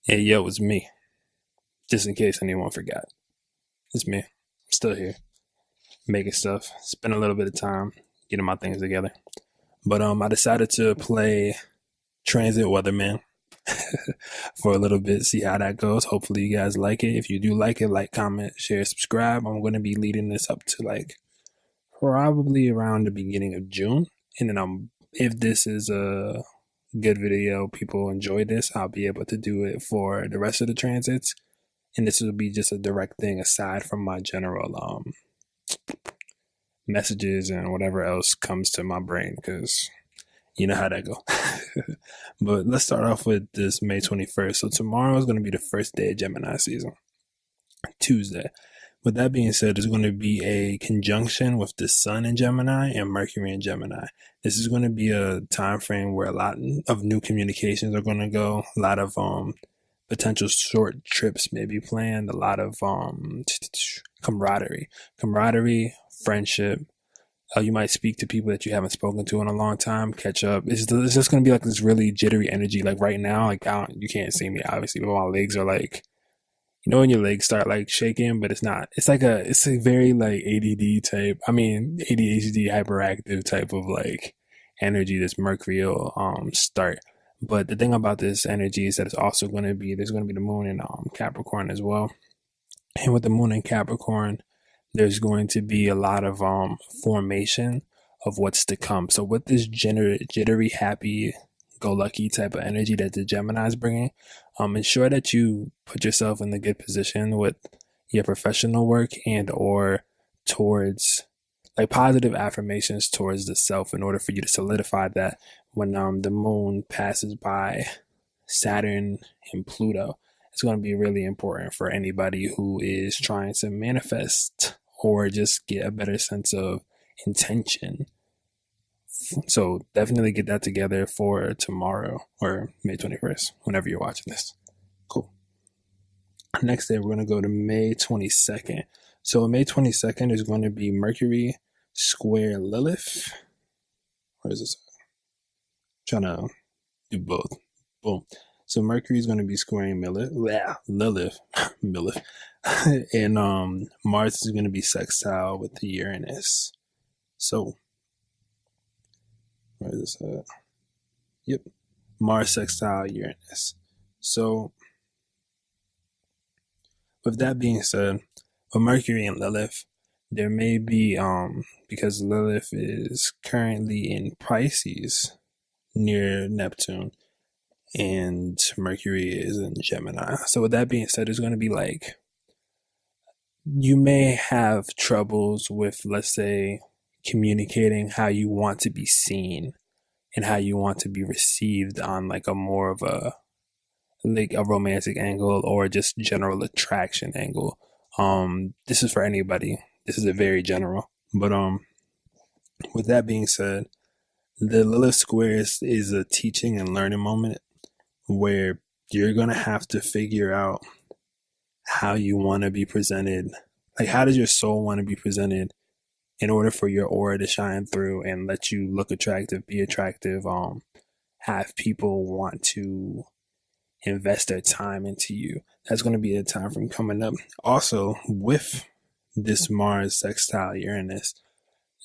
Hey, yo, it's me. Just in case anyone forgot. It's me. I'm still here, making stuff. Spend a little bit of time getting my things together. But I decided to play Transit Weatherman for a little bit, see how that goes. Hopefully you guys like it. If you do like it, like, comment, share, subscribe. I'm gonna be leading this up to like probably around the beginning of June. And then if this is a good video, people enjoy this, I'll be able to do it for the rest of the transits, and this will be just a direct thing aside from my general messages and whatever else comes to my brain, because you know how that go. But let's start off with this May 21st. So tomorrow is going to be the first day of Gemini season, Tuesday. With that being said, there's going to be a conjunction with the Sun in Gemini and Mercury in Gemini. This is going to be a time frame where a lot of new communications are going to go. A lot of potential short trips may be planned. A lot of camaraderie, friendship. You might speak to people that you haven't spoken to in a long time, catch up. It's just going to be like this really jittery energy. Like right now, like you can't see me obviously, but my legs are like, you know, when your legs start like shaking, but it's not. It's a very like ADD type. I mean, ADHD hyperactive type of like energy. This Mercury will start. But the thing about this energy is that it's also going to be, there's going to be the moon in Capricorn as well. And with the moon in Capricorn, there's going to be a lot of formation of what's to come. So with this jittery, happy go lucky type of energy that the Gemini is bringing, ensure that you put yourself in a good position with your professional work and or towards like positive affirmations towards the self in order for you to solidify that when the moon passes by Saturn and Pluto. It's going to be really important for anybody who is trying to manifest or just get a better sense of intention. So definitely get that together for tomorrow or May 21st, whenever you're watching this. Cool. Next day, we're going to go to May 22nd. So May 22nd is going to be Mercury square Lilith. Where is this? I'm trying to do both. Boom. So Mercury is going to be squaring Lilith, and Mars is going to be sextile with the Uranus. So where is this at? Yep, Mars sextile Uranus. So with that being said, with Mercury and Lilith, there may be because Lilith is currently in Pisces near Neptune, and Mercury is in Gemini. So with that being said, it's going to be like you may have troubles with, let's say, communicating how you want to be seen and how you want to be received on like a more of a like a romantic angle or just general attraction angle. This is for anybody. This is a very general. But with that being said, the Lilith square is a teaching and learning moment where you're going to have to figure out how you want to be presented. Like, how does your soul want to be presented in order for your aura to shine through and let you look attractive, be attractive, have people want to invest their time into you. That's going to be a time frame coming up. Also, with this Mars sextile Uranus,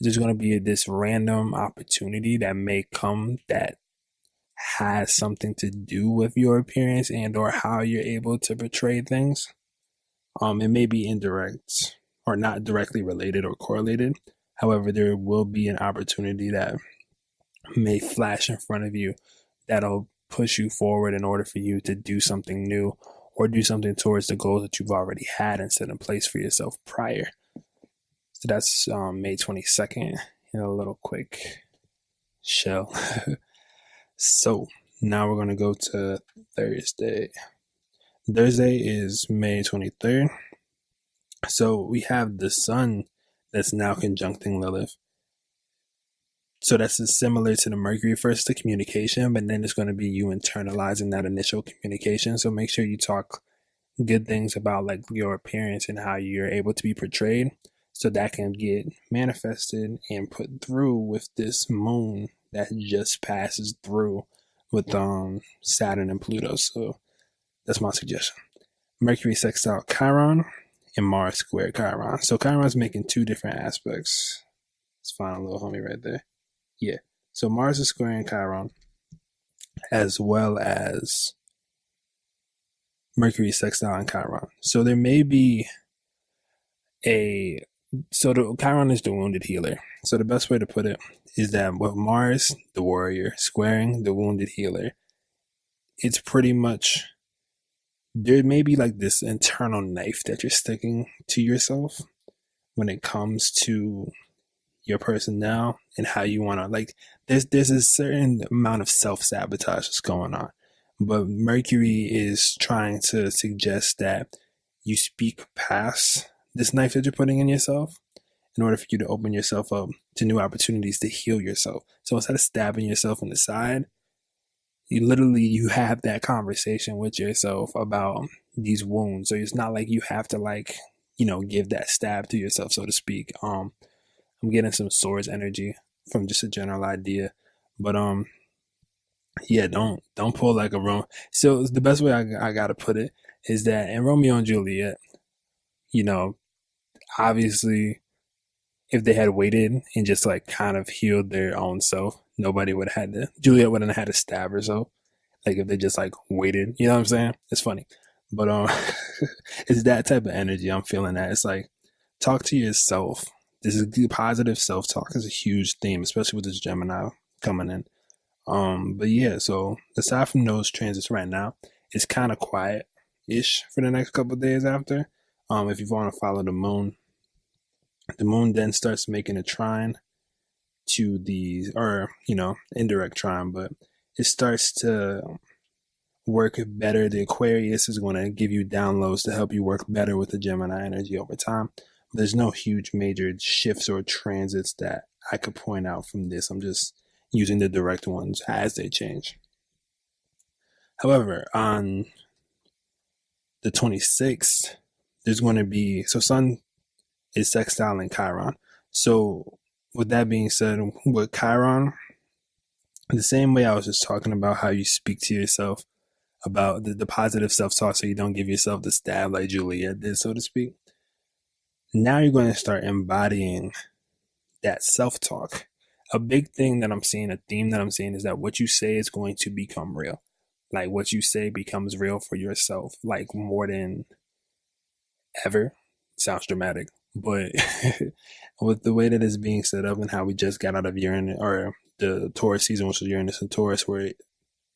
there's going to be this random opportunity that may come that has something to do with your appearance and or how you're able to portray things. It may be indirect or not directly related or correlated. However, there will be an opportunity that may flash in front of you that'll push you forward in order for you to do something new or do something towards the goals that you've already had and set in place for yourself prior. So that's May 22nd in a little quick shell. So now we're going to go to Thursday. Thursday is May 23rd. So we have the Sun that's now conjuncting Lilith. So that's similar to the Mercury first, the communication, but then it's going to be you internalizing that initial communication. So make sure you talk good things about like your appearance and how you're able to be portrayed, so that can get manifested and put through with this moon that just passes through with Saturn and Pluto. So That's my suggestion. Mercury sextile Chiron and Mars square Chiron. So Chiron's making two different aspects. Let's find a little homie right there. Yeah. So Mars is squaring Chiron as well as Mercury sextile and Chiron. So there may be the Chiron is the wounded healer. So the best way to put it is that with Mars, the warrior, squaring the wounded healer, it's pretty much, there may be like this internal knife that you're sticking to yourself when it comes to your personnel and how you want to, like, there's a certain amount of self-sabotage that's going on. But Mercury is trying to suggest that you speak past this knife that you're putting in yourself in order for you to open yourself up to new opportunities to heal yourself. So instead of stabbing yourself in the side, you have that conversation with yourself about these wounds. So it's not like you have to give that stab to yourself, so to speak. I'm getting some swords energy from just a general idea, but yeah, don't pull like a Romeo. So the best way I gotta put it is that in Romeo and Juliet, obviously, if they had waited and just like kind of healed their own self, nobody would have had to. Juliet wouldn't have had to stab herself. Like if they just like waited, you know what I'm saying? It's funny, but it's that type of energy I'm feeling. That it's like, talk to yourself. This is positive self-talk is a huge theme, especially with this Gemini coming in. But yeah, so aside from those transits right now, it's kind of quiet-ish for the next couple of days after. If you want to follow the moon then starts making a trine to indirect trine, but it starts to work better. The Aquarius is going to give you downloads to help you work better with the Gemini energy over time. There's no huge major shifts or transits that I could point out from this. I'm just using the direct ones as they change. However, on the 26th, there's going to be, so Sun is sextile in Chiron. So with that being said, with Chiron, the same way I was just talking about how you speak to yourself about the positive self-talk so you don't give yourself the stab like Juliet did, so to speak. Now you're going to start embodying that self-talk. A big thing that I'm seeing, a theme that I'm seeing, is that what you say is going to become real. Like what you say becomes real for yourself, like more than ever. Sounds dramatic, but with the way that it's being set up and how we just got out of Uranus, or the Taurus season, which was Uranus and Taurus, we're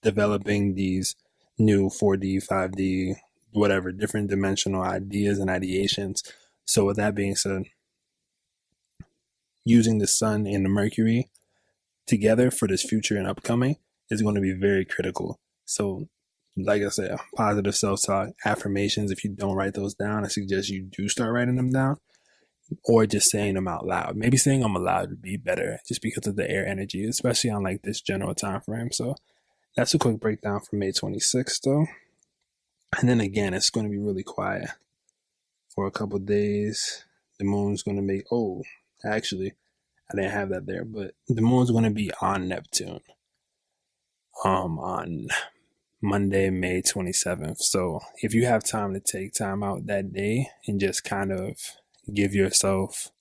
developing these new 4D, 5D, whatever, different dimensional ideas and ideations. So with that being said, using the Sun and the Mercury together for this future and upcoming is going to be very critical. So like I said, positive self-talk, affirmations, if you don't write those down, I suggest you do start writing them down, or just saying them out loud. Maybe saying them aloud would be better just because of the air energy, especially on like this general time frame. So that's a quick breakdown for May 26th though. And then again, it's going to be really quiet for a couple days. The moon's going to make, actually, I didn't have that there, but the moon's going to be on Neptune on Monday, May 27th. So if you have time to take time out that day and just kind of give yourself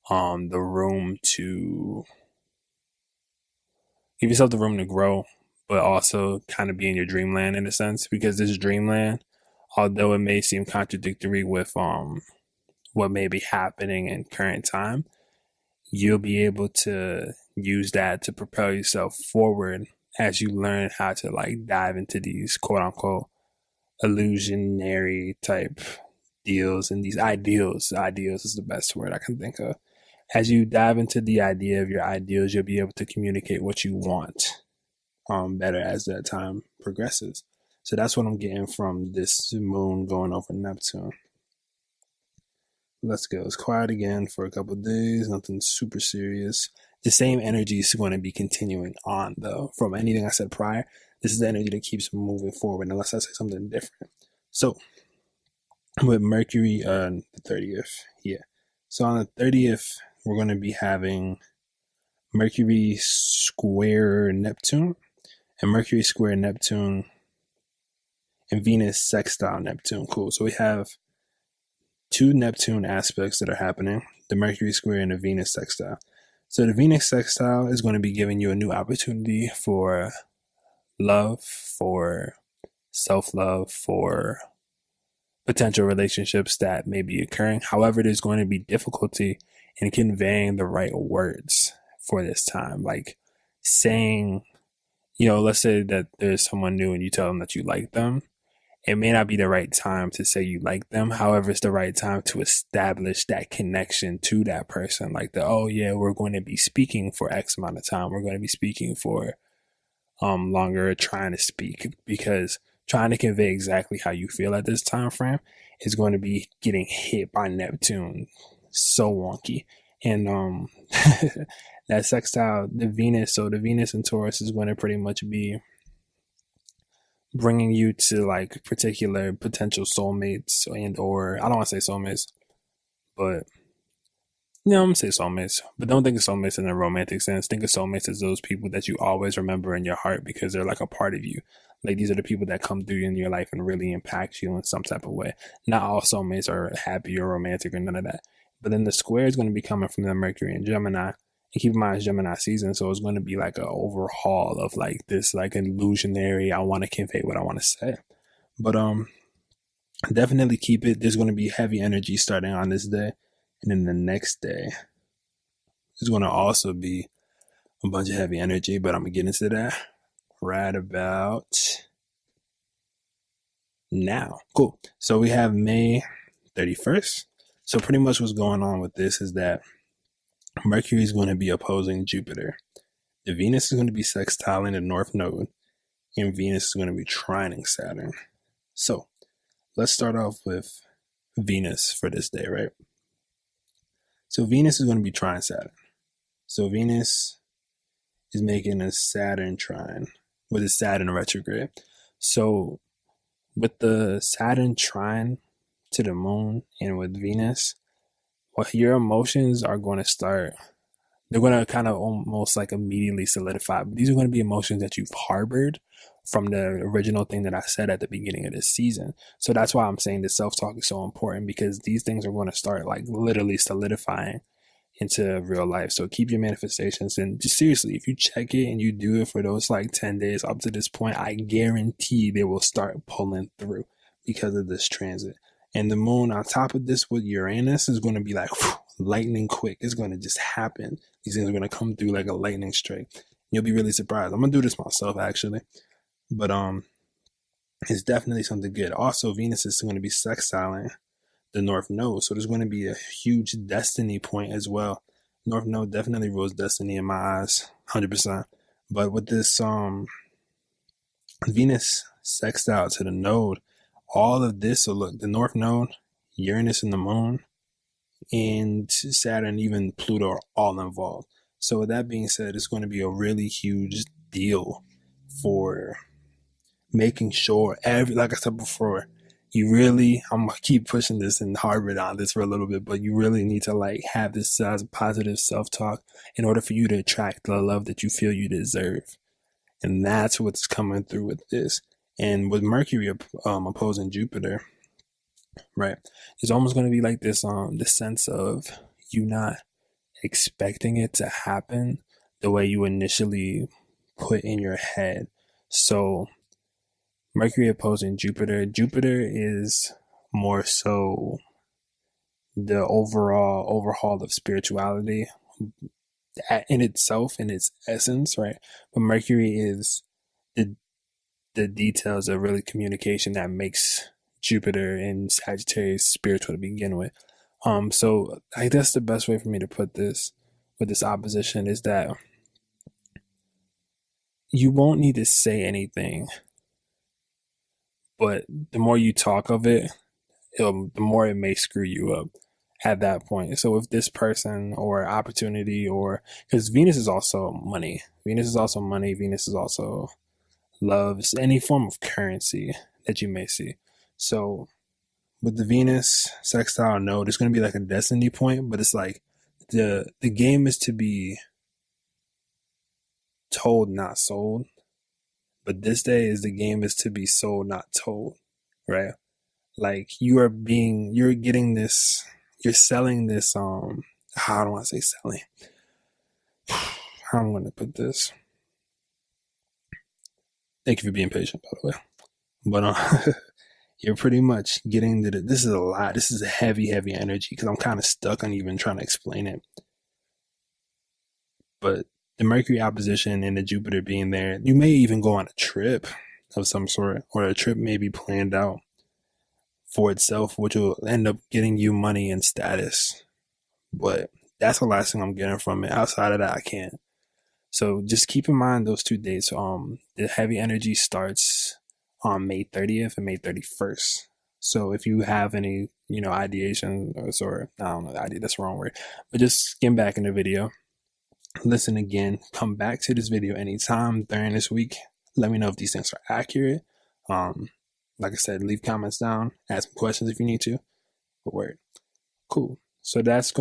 the room to grow, but also kind of be in your dreamland in a sense, because this dreamland, although it may seem contradictory with what may be happening in current time, you'll be able to use that to propel yourself forward as you learn how to like dive into these quote unquote illusionary type deals and these ideals. Ideals is the best word I can think of. As you dive into the idea of your ideals, you'll be able to communicate what you want better as that time progresses. So that's what I'm getting from this moon going over Neptune. Let's go. It's quiet again for a couple of days. Nothing super serious. The same energy is going to be continuing on, though. From anything I said prior, this is the energy that keeps moving forward, unless I say something different. So, with Mercury on the 30th, yeah. So on the 30th, we're going to be having Mercury square Neptune. And Mercury square Neptune and Venus sextile Neptune. Cool. So we have two Neptune aspects that are happening, the Mercury square and the Venus sextile. So the Venus sextile is going to be giving you a new opportunity for love, for self-love, for potential relationships that may be occurring. However, there's going to be difficulty in conveying the right words for this time. Like saying, let's say that there's someone new and you tell them that you like them. It may not be the right time to say you like them. However, it's the right time to establish that connection to that person. Like we're going to be speaking for X amount of time. We're going to be speaking for longer, trying to speak, because trying to convey exactly how you feel at this time frame is going to be getting hit by Neptune so wonky. And that sextile, the Venus and Taurus is going to pretty much be bringing you to like particular potential soulmates, and or I don't want to say soulmates, but I'm gonna say soulmates, but don't think of soulmates in a romantic sense. Think of soulmates as those people that you always remember in your heart because they're like a part of you. Like these are the people that come through in your life and really impact you in some type of way. Not all soulmates are happy or romantic or none of that. But then the square is going to be coming from the Mercury and Gemini. And keep in mind, it's Gemini season, so it's going to be like an overhaul of like this like illusionary, I want to convey what I want to say. But definitely keep it. There's going to be heavy energy starting on this day. And then the next day, there's going to also be a bunch of heavy energy, but I'm going to get into that right about now. Cool. So we have May 31st. So pretty much what's going on with this is that Mercury is going to be opposing Jupiter. The Venus is going to be sextiling the North Node, and Venus is going to be trining Saturn. So let's start off with Venus for this day, right? So Venus is going to be trine Saturn. So Venus is making a Saturn trine with a Saturn retrograde. So with the Saturn trine to the moon and with Venus, your emotions are going to start, they're going to kind of almost like immediately solidify. But these are going to be emotions that you've harbored from the original thing that I said at the beginning of this season. So that's why I'm saying the self-talk is so important, because these things are going to start like literally solidifying into real life. So keep your manifestations, and just seriously, if you check it and you do it for those like 10 days up to this point, I guarantee they will start pulling through because of this transit. And the moon on top of this with Uranus is going to be like lightning quick. It's going to just happen. These things are going to come through like a lightning strike. You'll be really surprised. I'm going to do this myself actually. But it's definitely something good. Also, Venus is going to be sextiling the North Node. So there's going to be a huge destiny point as well. North Node definitely rules destiny in my eyes, 100%. But with this Venus sextile to the node, all of this, so look, the North Node, Uranus and the moon, and Saturn, even Pluto are all involved. So with that being said, it's going to be a really huge deal for making sure like I said before, you really, I'm going to keep pushing this and harboring on this for a little bit, but you really need to like have this positive self-talk in order for you to attract the love that you feel you deserve. And that's what's coming through with this. And with Mercury opposing Jupiter, right, it's almost going to be like this this sense of you not expecting it to happen the way you initially put in your head. So Mercury opposing Jupiter. Jupiter is more so the overall overhaul of spirituality in itself, in its essence, right? But Mercury is the details of really communication that makes Jupiter and Sagittarius spiritual to begin with. So I guess the best way for me to put this with this opposition is that you won't need to say anything, but the more you talk of it, the more it may screw you up at that point. So if this person or opportunity, or because Venus is also money, Venus is also love, any form of currency that you may see. So with the Venus sextile node, it's going to be like a destiny point, but it's like the game is to be told, not sold. But this day is the game is to be sold, not told, right? Like you're getting this, you're selling this, how do I say selling? How am I going to put this? Thank you for being patient, by the way. But you're pretty much getting to this is a lot. This is a heavy energy because I'm kind of stuck on even trying to explain it. But the Mercury opposition and the Jupiter being there, you may even go on a trip of some sort, or a trip may be planned out for itself, which will end up getting you money and status. But that's the last thing I'm getting from it. Outside of that, I can't. So just keep in mind those 2 dates. The heavy energy starts on May 30th and May 31st. So if you have any, ideation or I don't know, idea, that's the wrong word, but just skim back in the video, listen again, come back to this video anytime during this week. Let me know if these things are accurate. Like I said, leave comments down, ask me questions if you need to. But word. Cool. So that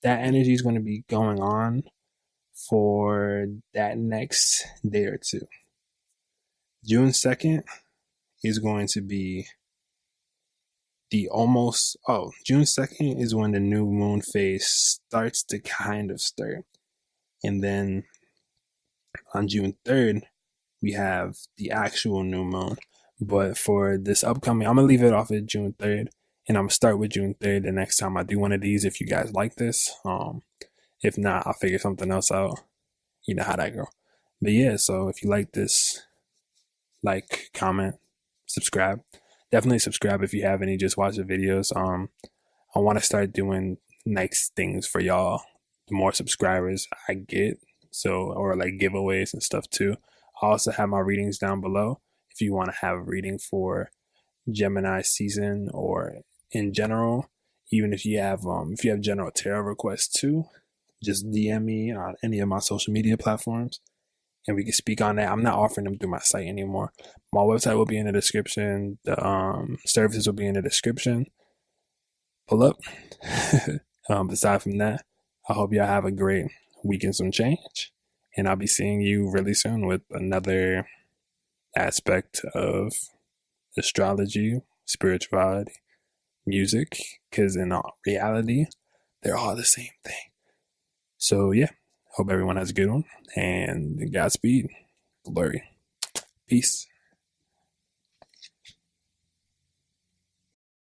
energy is going to be going on for that next day or two. June 2nd is going to be June 2nd is when the new moon phase starts to kind of start. And then on June 3rd, we have the actual new moon. But for this upcoming, I'm going to leave it off at June 3rd. And I'm going to start with June 3rd the next time I do one of these, if you guys like this. If not, I'll figure something else out. You know how that go. But yeah, so if you like this, like, comment, subscribe. Definitely subscribe if you haven't. Just watch the videos. I want to start doing nice things for y'all. The more subscribers I get, or like giveaways and stuff too. I also have my readings down below. If you want to have a reading for Gemini season or in general, even if you have general tarot requests too, just DM me on any of my social media platforms and we can speak on that. I'm not offering them through my site anymore. My website will be in the description. The services will be in the description. Pull up. Aside from that, I hope y'all have a great week and some change. And I'll be seeing you really soon with another aspect of astrology, spirituality, music, because in reality, they're all the same thing. So yeah, hope everyone has a good one, and Godspeed. Blurry. Peace.